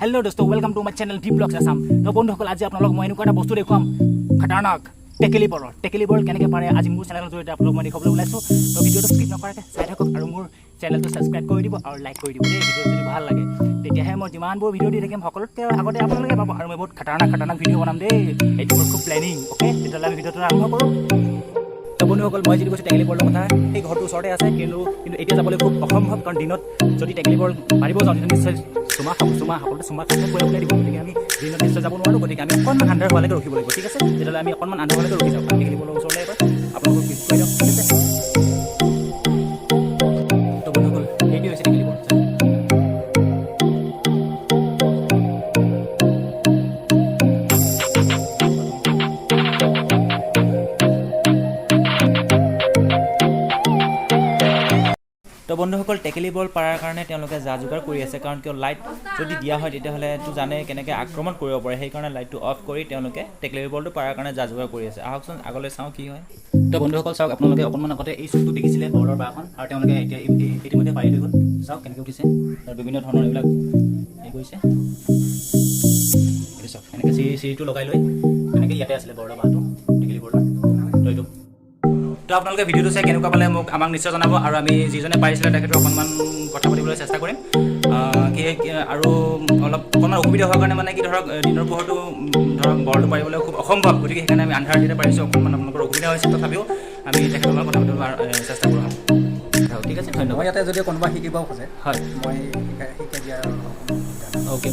Hello दोस्तों welcome to my channel D blogs Assam. तो बंधुসকল আজি আপোনালোক মই এনেকুৱা এটা বস্তু দেখুৱাম খতৰনাক টেকেলি বল কেনেকৈ পাৰে আজি মোৰ চেনেলৰ জৰিয়তে আপোনালোক মই দেখাবলৈ ওলাইছোঁ। তো ভিডিঅ'টো স্কিপ নকৰাকৈ চাই থাকক আৰু মোৰ চেনেলটো ছাবস্ক্ৰাইব কৰি দিব আৰু লাইক কৰি দিব দেই। ভিডিঅ' যদি ভাল লাগে তেতিয়াহে মই যিমানবোৰ ভিডিঅ' দি থাকিম সকলোতকৈ আগতে আপোনালোকে পাব আৰু মই বহুত খতৰনাক ভিডিঅ' বনাম দেই। এইটো মোৰ খুব প্লেনিং। অ'কে তেতিয়াহ'লে আমি ভিডিঅ'টো আৰম্ভ কৰোঁ। তো বন্ধুসকল মই যিটো কৈছোঁ টেকেলি বলৰ কথা এই ঘৰটোৰ ওচৰতে আছে কিন্তু এতিয়া যাবলৈ খুব অসম্ভৱ কাৰণ দিনত যদি টেকেলি বল মাৰিব যাওঁ তেতিয়া নিশ্চয় চুমা খাব ওলাই দিব। গতিকে আমি দিনত নিশ্চয় যাব নোৱাৰোঁ। গতিকে আমি অকণমান আন্ধাৰ হোৱালৈকে ৰখিব লাগিব। ঠিক আছে তেতিয়াহ'লে আমি অকণমান আন্ধাৰ হোৱালৈকে ৰখি যাওঁ। টেকেলি বলৰ ওচৰলৈ এবাৰ আপোনালোকক ভিজিট কৰি দিওঁ। ঠিক আছে তো বন্ধুসকল এইটো হৈছে টেকেলি বল। তো বন্ধুসকল টেকেলি বল পাৰাৰ কাৰণে তেওঁলোকে যা যোগাৰ কৰি আছে কাৰণ কিয় লাইট যদি দিয়া হয় তেতিয়াহ'লে এইটো জানে কেনেকৈ আক্ৰমণ কৰিব পাৰে। সেইকাৰণে লাইটটো অফ কৰি তেওঁলোকে টেকেলি বলটো পাৰাৰ কাৰণে যা যোগাৰ কৰি আছে। আহকচোন আগলৈ চাওঁ কি হয়। তো বন্ধুসকল চাওক আপোনালোকে অকণমান আগতে এই চুকটো দেখিছিলে বৰলৰ বাঁহখন আৰু তেওঁলোকে এতিয়া ইতিমধ্যে পাৰি লৈ গ'ল। চাওক কেনেকৈ উঠিছে আৰু বিভিন্ন ধৰণৰ এইবিলাক হেৰি কৰিছে। এইটো চাওক এনেকৈ চিৰিটো লগাই লৈ এনেকৈ ইয়াতে আছিলে বৰলৰ বাঁহটো টেকেলি বলৰ। তো এইটো তো আপোনালোকে ভিডিঅ'টো চাই কেনেকুৱা পালে আমাক নিশ্চয় জনাব আৰু আমি যিজনে পাৰিছিলে তেখেতক অকণমান কথা পাতিবলৈ চেষ্টা কৰিম। আৰু অকণমান অসুবিধা হোৱাৰ কাৰণে মানে কি ধৰক দিনৰ পোহৰটো ধৰক বৰটো পাৰিবলৈ খুব অসম্ভৱ। গতিকে সেইকাৰণে আমি আন্ধাৰ দিনে পাৰিছোঁ। অকণমান আপোনালোকৰ অসুবিধা হৈছে তথাপিও আমি তেখেতৰ লগত কথা পাতিবলৈ চেষ্টা কৰোঁ। ঠিক আছে ধন্যবাদ। মই ইয়াতে যদি কোনোবা শিকিব খোজে হয় মই শিকাই দিয়া। অ'কে।